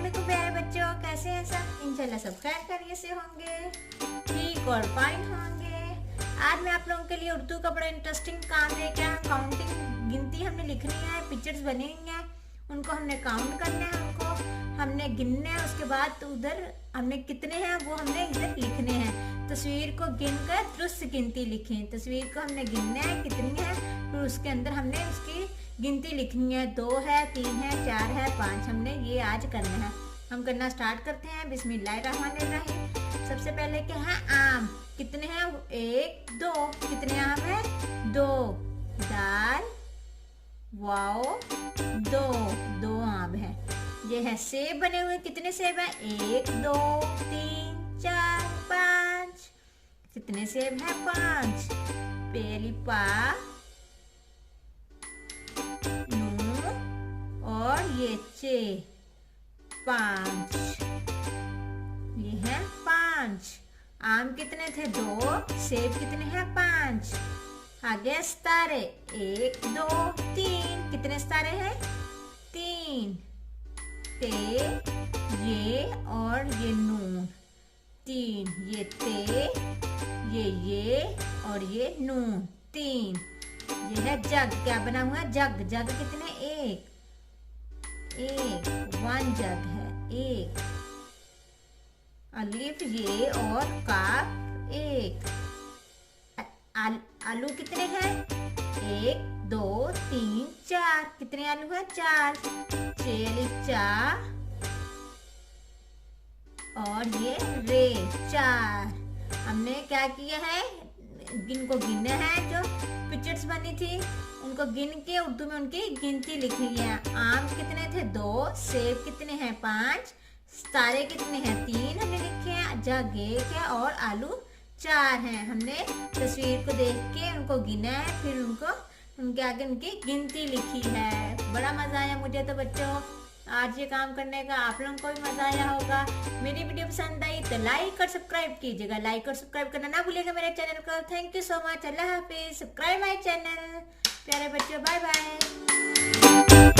वालेकुम प्यारे बच्चों, कैसे हैं सब? इंशाल्लाह सब खैर खैरियत से होंगे, ठीक और फाइन होंगे। आज मैं आप लोगों के लिए उर्दू का बड़ा इंटरेस्टिंग काम लेके आया। काउंटिंग, गिनती हमने लिखनी है, पिक्चर्स बने हुए हैं, उनको हमने काउंट करना है, उनको हमने गिनना है। उसके बाद उधर हमने कितने हैं वो हमने इधर लिखने हैं। तस्वीर को गिनकर दुरुस्त गिनती लिखें। तस्वीर को हमने गिनना है कितनी है, फिर उसके अंदर हमने उसकी गिनती लिखनी है। 2 है, 3 है, 4 है, 5। हमने ये आज करना है। हम करना स्टार्ट करते हैं। बिस्मिल्लाहिर्रहमानिर्रहीम। सबसे पहले क्या है? आम। कितने हैं? 1 2। कितने आम है? 2। दाल वाओ 2 आम है। ये है सेब बने हुए। कितने सेब है? 1 2 3 4 5। कितने सेब है? 5। पहली पा और ये चे 5। ये है 5। आम कितने थे? 2। सेब कितने हैं? 5। आगे सितारे 1 2 3। कितने सितारे हैं? 3। ते ये और ये नून 3। ये ते ये और ये नून 3। ये है जग। क्या बना हुआ है? जग। जग कितने? 1 जग है 1। अलिफ ये और काफ 1। आलू कितने हैं? 1 2 3 4। कितने आलू हैं? 4। चा और ये रे 4। हमने क्या किया है? इनको गिनना है। जो पिक्चर्स बनी थी उनको गिन के उर्दू में उनकी गिनती लिखी है। आम कितने थे? 2। सेब कितने हैं? 5। सितारे कितने हैं? 3 हमने लिखे हैं। जग 1 है और आलू 4 हैं। हमने तस्वीर को देख के उनको गिना है, फिर उनके आगे उनकी गिनती लिखी है। बड़ा मजा आया मुझे तो बच्चों आज ये काम करने का। आप लोगों को भी मजा आया होगा। मेरी वीडियो पसंद आई तो लाइक और सब्सक्राइब कीजिएगा। लाइक और सब्सक्राइब करना ना भूलिएगा मेरे चैनल को। Thank you so much. Allah Hafiz. Subscribe my channel. प्यारे बच्चों, बाय बाय।